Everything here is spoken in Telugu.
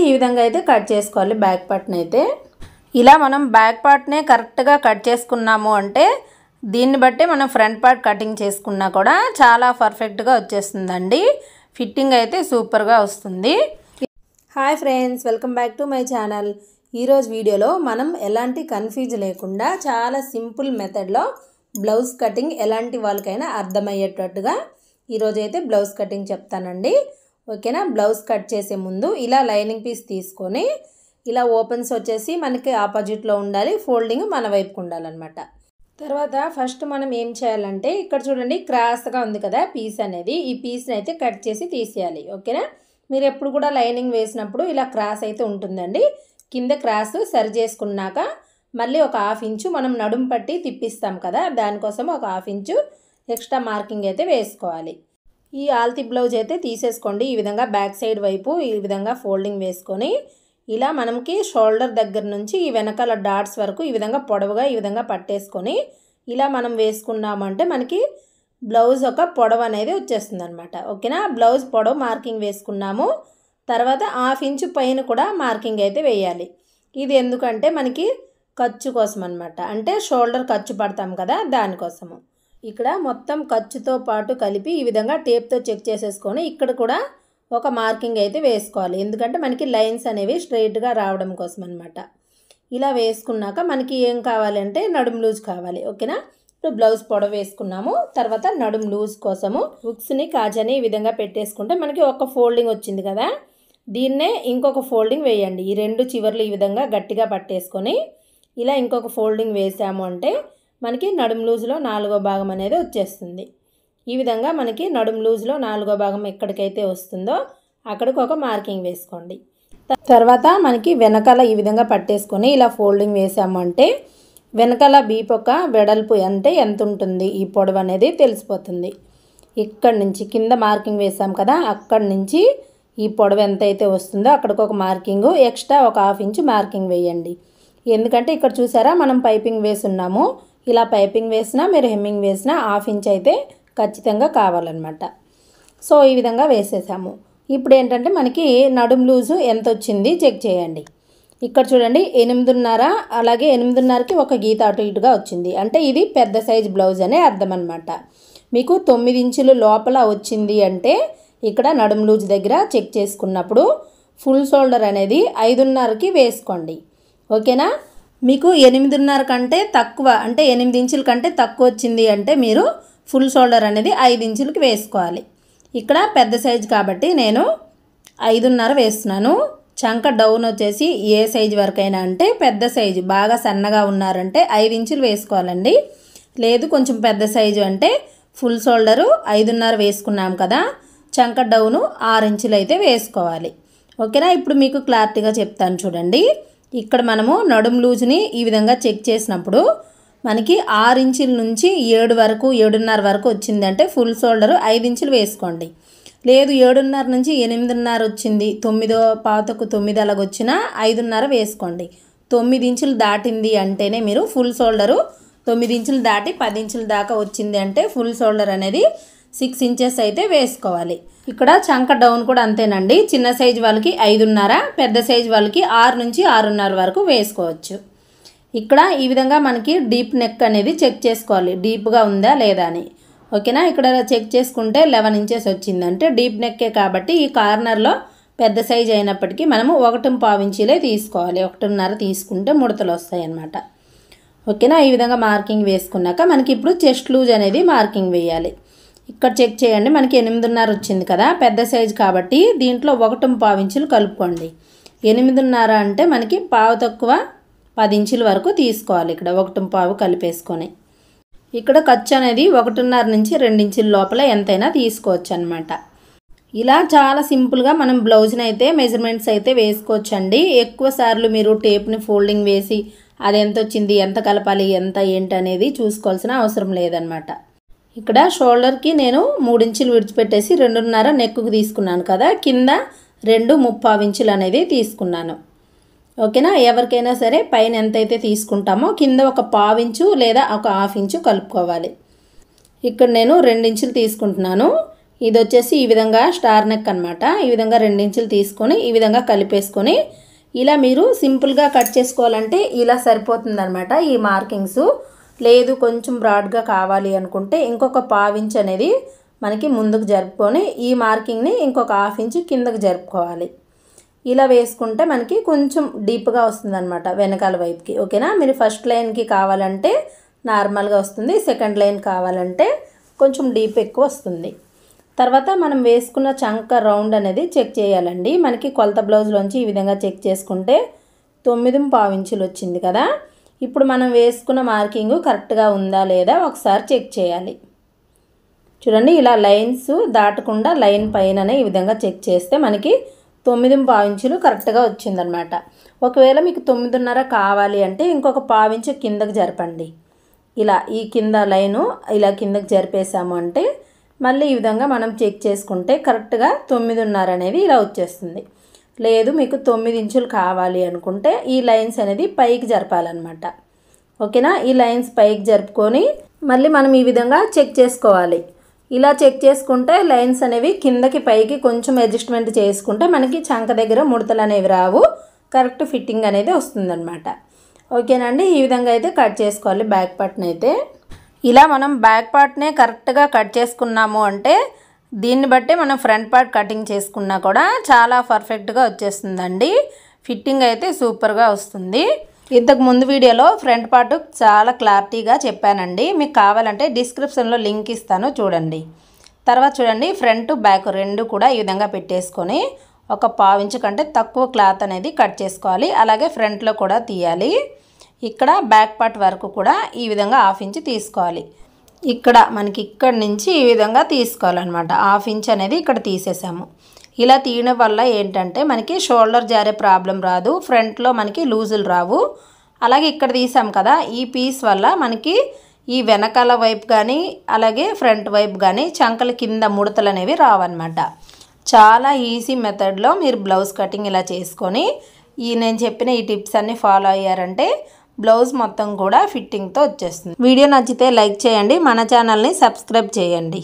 ఈ విధంగా అయితే కట్ చేసుకోవాలి బ్యాక్ పార్ట్ని అయితే. ఇలా మనం బ్యాక్ పార్ట్నే కరెక్ట్గా కట్ చేసుకున్నాము అంటే దీన్ని బట్టి మనం ఫ్రంట్ పార్ట్ కటింగ్ చేసుకున్నా కూడా చాలా పర్ఫెక్ట్గా వచ్చేస్తుందండి. ఫిట్టింగ్ అయితే సూపర్గా వస్తుంది. Hi friends, welcome back to my channel. ఈరోజు వీడియోలో మనం ఎలాంటి కన్ఫ్యూజ్ లేకుండా చాలా సింపుల్ మెథడ్లో బ్లౌజ్ కటింగ్ ఎలాంటి వాళ్ళకైనా అర్థమయ్యేటట్టుగా ఈరోజు అయితే బ్లౌజ్ కటింగ్ చెప్తానండి. ఓకేనా. బ్లౌజ్ కట్ చేసే ముందు ఇలా లైనింగ్ పీస్ తీసుకొని ఇలా ఓపెన్స్ వచ్చేసి మనకి ఆపోజిట్లో ఉండాలి, ఫోల్డింగ్ మన వైపుకు ఉండాలన్నమాట. తర్వాత ఫస్ట్ మనం ఏం చేయాలంటే ఇక్కడ చూడండి క్రాస్గా ఉంది కదా పీస్ అనేది, ఈ పీస్ని అయితే కట్ చేసి తీసేయాలి. ఓకేనా. మీరు ఎప్పుడు కూడా లైనింగ్ వేసినప్పుడు ఇలా క్రాస్ అయితే ఉంటుందండి. కింద క్రాస్ సరి చేసుకున్నాక మళ్ళీ ఒక హాఫ్ ఇంచు మనం నడుము పట్టి తిప్పిస్తాం కదా, దానికోసం ఒక హాఫ్ ఇంచు ఎక్స్ట్రా మార్కింగ్ అయితే వేసుకోవాలి. ఈ ఆల్తి బ్లౌజ్ అయితే తీసేసుకోండి. ఈ విధంగా బ్యాక్ సైడ్ వైపు ఈ విధంగా ఫోల్డింగ్ వేసుకొని ఇలా మనకి షోల్డర్ దగ్గర నుంచి ఈ వెనకాల డాట్స్ వరకు ఈ విధంగా పొడవుగా ఈ విధంగా పట్టేసుకొని ఇలా మనం వేసుకున్నామంటే మనకి బ్లౌజ్ ఒక పొడవు అనేది వచ్చేస్తుంది అనమాట. ఓకేనా. బ్లౌజ్ పొడవు మార్కింగ్ వేసుకున్నాము. తర్వాత హాఫ్ ఇంచు పైన కూడా మార్కింగ్ అయితే వేయాలి. ఇది ఎందుకంటే మనకి ఖర్చు కోసం అనమాట, అంటే షోల్డర్ ఖర్చు పడతాం కదా దానికోసము. ఇక్కడ మొత్తం ఖర్చుతో పాటు కలిపి ఈ విధంగా టేప్తో చెక్ చేసేసుకొని ఇక్కడ కూడా ఒక మార్కింగ్ అయితే వేసుకోవాలి. ఎందుకంటే మనకి లైన్స్ అనేవి స్ట్రైట్గా రావడం కోసం అనమాట. ఇలా వేసుకున్నాక మనకి ఏం కావాలంటే నడుము లూజ్ కావాలి. ఓకేనా. ఇప్పుడు బ్లౌజ్ పొడవు వేసుకున్నాము. తర్వాత నడుము లూజ్ కోసము హుక్స్ని కాజని ఈ విధంగా పెట్టేసుకుంటే మనకి ఒక ఫోల్డింగ్ వచ్చింది కదా, దీన్నే ఇంకొక ఫోల్డింగ్ వేయండి. ఈ రెండు చివర్లు ఈ విధంగా గట్టిగా పట్టేసుకొని ఇలా ఇంకొక ఫోల్డింగ్ వేసాము అంటే మనకి నడుము లూజ్లో 4వ భాగం అనేది వచ్చేస్తుంది. ఈ విధంగా మనకి నడుము లూజ్లో 4వ భాగం ఎక్కడికైతే వస్తుందో అక్కడికి ఒక మార్కింగ్ వేసుకోండి. తర్వాత మనకి వెనకాల ఈ విధంగా పట్టేసుకొని ఇలా ఫోల్డింగ్ వేసాము అంటే వెనకాల బీపొక్క వెడల్పు అంటే ఎంత ఉంటుంది ఈ పొడవు అనేది తెలిసిపోతుంది. ఇక్కడి నుంచి కింద మార్కింగ్ వేసాం కదా, అక్కడి నుంచి ఈ పొడవు ఎంత అయితే వస్తుందో అక్కడికి ఒక మార్కింగ్ ఎక్స్ట్రా ఒక హాఫ్ ఇంచు మార్కింగ్ వేయండి. ఎందుకంటే ఇక్కడ చూసారా మనం పైపింగ్ వేసున్నాము, ఇలా పైపింగ్ వేసినా మీరు హెమ్మింగ్ వేసినా హాఫ్ ఇంచ్ అయితే ఖచ్చితంగా కావాలన్నమాట. సో ఈ విధంగా వేసేసాము. ఇప్పుడు ఏంటంటే మనకి నడుము లూజు ఎంత వచ్చింది చెక్ చేయండి. ఇక్కడ చూడండి 8.5, అలాగే 8.5కి ఒక గీత అటు ఇటుగా వచ్చింది, అంటే ఇది పెద్ద సైజ్ బ్లౌజ్ అనే అర్థం అనమాట. మీకు 9 ఇంచులు లోపల వచ్చింది అంటే ఇక్కడ నడుము లూజ్ దగ్గర చెక్ చేసుకున్నప్పుడు ఫుల్ షోల్డర్ అనేది 5.5కి వేసుకోండి. ఓకేనా. మీకు 8.5 కంటే తక్కువ అంటే 8 ఇంచుల కంటే తక్కువ వచ్చింది అంటే మీరు ఫుల్ షోల్డర్ అనేది 5 ఇంచులకి వేసుకోవాలి. ఇక్కడ పెద్ద సైజు కాబట్టి నేను 5.5 వేస్తున్నాను. చంక డౌన్ వచ్చేసి ఏ సైజు వరకైనా అంటే పెద్ద సైజు బాగా సన్నగా ఉన్నారంటే 5 ఇంచులు వేసుకోవాలండి. లేదు కొంచెం పెద్ద సైజు అంటే ఫుల్ షోల్డరు 5.5 వేసుకున్నాం కదా, చంక డౌను 6 ఇంచులు అయితే వేసుకోవాలి. ఓకేనా. ఇప్పుడు మీకు క్లారిటీగా చెప్తాను చూడండి. ఇక్కడ మనము నడుము లూజ్ని ఈ విధంగా చెక్ చేసినప్పుడు మనకి 6 ఇంచుల నుంచి 7 వరకు 7.5 వరకు వచ్చిందంటే ఫుల్ షోల్డరు 5 ఇంచులు వేసుకోండి. లేదు 7.5 నుంచి 8.5 వచ్చింది, 9:15 అలాగ వచ్చినా 5.5 వేసుకోండి. 9 ఇంచులు దాటింది అంటేనే మీరు ఫుల్ షోల్డరు 9 ఇంచులు దాటి 10 ఇంచుల దాకా వచ్చింది అంటే ఫుల్ షోల్డర్ అనేది 6 ఇంచెస్ అయితే వేసుకోవాలి. ఇక్కడ చంక డౌన్ కూడా అంతేనండి. చిన్న సైజు వాళ్ళకి 5.5, పెద్ద సైజు వాళ్ళకి 6 నుంచి 6.5 వరకు వేసుకోవచ్చు. ఇక్కడ ఈ విధంగా మనకి డీప్ నెక్ అనేది చెక్ చేసుకోవాలి, డీప్గా ఉందా లేదా అని. ఓకేనా. ఇక్కడ చెక్ చేసుకుంటే 11 ఇంచెస్ వచ్చిందంటే డీప్ నెక్కే కాబట్టి ఈ కార్నర్లో పెద్ద సైజు అయినప్పటికీ మనము 1.5 ఇంచులే తీసుకోవాలి. 1.5 తీసుకుంటే ముడతలు వస్తాయి అన్నమాట. ఓకేనా. ఈ విధంగా మార్కింగ్ వేసుకున్నాక మనకి ఇప్పుడు చెస్ట్ లూజ్ అనేది మార్కింగ్ వేయాలి. ఇక్కడ చెక్ చేయండి మనకి 8.5 వచ్చింది కదా, పెద్ద సైజు కాబట్టి దీంట్లో 1.5 ఇంచులు కలుపుకోండి. 8.5 అంటే మనకి పావు తక్కువ 10 ఇంచుల వరకు తీసుకోవాలి. ఇక్కడ 1.5 కలిపేసుకొని ఇక్కడ ఖర్చు అనేది 1.5 నుంచి 2 ఇంచుల లోపల ఎంతైనా తీసుకోవచ్చు అనమాట. ఇలా చాలా సింపుల్గా మనం బ్లౌజ్ని అయితే మెజర్మెంట్స్ అయితే వేసుకోవచ్చండి. ఎక్కువ సార్లు మీరు టేప్ని ఫోల్డింగ్ వేసి అది ఎంత వచ్చింది, ఎంత కలపాలి, ఎంత ఏంటి అనేది చూసుకోవాల్సిన అవసరం లేదనమాట. ఇక్కడ షోల్డర్కి నేను 3 ఇంచులు విడిచిపెట్టేసి 2.5 నెక్కుకు తీసుకున్నాను కదా, కింద 2.5 ఇంచులు అనేది తీసుకున్నాను. ఓకేనా. ఎవరికైనా సరే పైన ఎంతైతే తీసుకుంటామో కింద ఒక పావు ఇంచు లేదా ఒక హాఫ్ ఇంచు కలుపుకోవాలి. ఇక్కడ నేను 2 ఇంచులు తీసుకుంటున్నాను. ఇది వచ్చేసి ఈ విధంగా స్టార్ నెక్ అనమాట. ఈ విధంగా 2 ఇంచులు తీసుకొని ఈ విధంగా కలిపేసుకొని ఇలా మీరు సింపుల్గా కట్ చేసుకోవాలంటే ఇలా సరిపోతుందన్నమాట ఈ మార్కింగ్స్. లేదు కొంచెం బ్రాడ్గా కావాలి అనుకుంటే ఇంకొక 1/2 ఇంచ్ అనేది మనకి ముందుకు జరుపుకొని ఈ మార్కింగ్ని ఇంకొక 1/2 ఇంచ్ కిందకు జరుపుకోవాలి. ఇలా వేసుకుంటే మనకి కొంచెం డీప్గా వస్తుందన్నమాట వెనకాల వైపుకి. ఓకేనా, మీరు ఫస్ట్ లైన్కి కావాలంటే నార్మల్గా వస్తుంది, సెకండ్ లైన్ కావాలంటే కొంచెం డీప్ ఎక్కువ వస్తుంది. తర్వాత మనం వేసుకున్న చంక రౌండ్ అనేది చెక్ చేయాలండి. మనకి కొలత బ్లౌజ్లోంచి ఈ విధంగా చెక్ చేసుకుంటే 9.5 ఇంచులు వచ్చింది కదా. ఇప్పుడు మనం వేసుకున్న మార్కింగ్ కరెక్ట్గా ఉందా లేదా ఒకసారి చెక్ చేయాలి. చూడండి, ఇలా లైన్స్ దాటకుండా లైన్ పైననే ఈ విధంగా చెక్ చేస్తే మనకి 9.5 ఇంచులు కరెక్ట్గా వచ్చిందనమాట. ఒకవేళ మీకు 9.5 కావాలి అంటే ఇంకొక 1/2 ఇంచు కిందకి జరపండి. ఇలా ఈ కింద లైను ఇలా కిందకి జరిపేసాము అంటే మళ్ళీ ఈ విధంగా మనం చెక్ చేసుకుంటే కరెక్ట్గా 9.5 అనేది ఇలా వచ్చేస్తుంది. లేదు మీకు 9 ఇంచులు కావాలి అనుకుంటే ఈ లైన్స్ అనేది పైకి జరపాలన్నమాట. ఓకేనా, ఈ లైన్స్ పైకి జరుపుకొని మళ్ళీ మనం ఈ విధంగా చెక్ చేసుకోవాలి. ఇలా చెక్ చేసుకుంటే లైన్స్ అనేవి కిందకి పైకి కొంచెం అడ్జస్ట్మెంట్ చేసుకుంటే మనకి చంక దగ్గర ముడతలు అనేవి రావు, కరెక్ట్ ఫిట్టింగ్ అనేది వస్తుందన్నమాట. ఓకేనండి, ఈ విధంగా అయితే కట్ చేసుకోవాలి బ్యాక్ పార్ట్ని అయితే. ఇలా మనం బ్యాక్ పార్ట్నే కరెక్ట్గా కట్ చేసుకున్నాము అంటే దీన్ని బట్టి మనం ఫ్రంట్ పార్ట్ కటింగ్ చేసుకున్నా కూడా చాలా పర్ఫెక్ట్గా వచ్చేస్తుందండి. ఫిట్టింగ్ అయితే సూపర్గా వస్తుంది. ఇంతకు ముందు వీడియోలో ఫ్రంట్ పార్ట్ చాలా క్లారిటీగా చెప్పానండి. మీకు కావాలంటే డిస్క్రిప్షన్లో లింక్ ఇస్తాను చూడండి. తర్వాత చూడండి, ఫ్రంట్ బ్యాక్ రెండు కూడా ఈ విధంగా పెట్టేసుకొని ఒక 1/2 ఇంచు కంటే తక్కువ క్లాత్ అనేది కట్ చేసుకోవాలి. అలాగే ఫ్రంట్లో కూడా తీయాలి. ఇక్కడ బ్యాక్ పార్ట్ వరకు కూడా ఈ విధంగా 1/2 ఇంచు తీసుకోవాలి. ఇక్కడ మనకి ఇక్కడ నుంచి ఈ విధంగా తీసుకోవాలన్నమాట. 1/2 ఇంచ్ అనేది ఇక్కడ తీసేసాము. ఇలా తీయడం వల్ల ఏంటంటే మనకి షోల్డర్ జారే ప్రాబ్లం రాదు, ఫ్రంట్లో మనకి లూజులు రావు. అలాగే ఇక్కడ తీసాం కదా, ఈ పీస్ వల్ల మనకి ఈ వెనకాల వైపు కానీ అలాగే ఫ్రంట్ వైపు కానీ చంకల కింద ముడతలు అనేవి రావన్నమాట. చాలా ఈజీ మెథడ్లో మీరు బ్లౌజ్ కటింగ్ ఇలా చేసుకొని నేను చెప్పిన ఈ టిప్స్ అన్నీ ఫాలో అయ్యారంటే బ్లౌజ్ మొత్తం కూడా ఫిట్టింగ్తో వచ్చేస్తుంది. వీడియో నచ్చితే లైక్ చేయండి, మన ఛానల్ని సబ్స్క్రైబ్ చేయండి.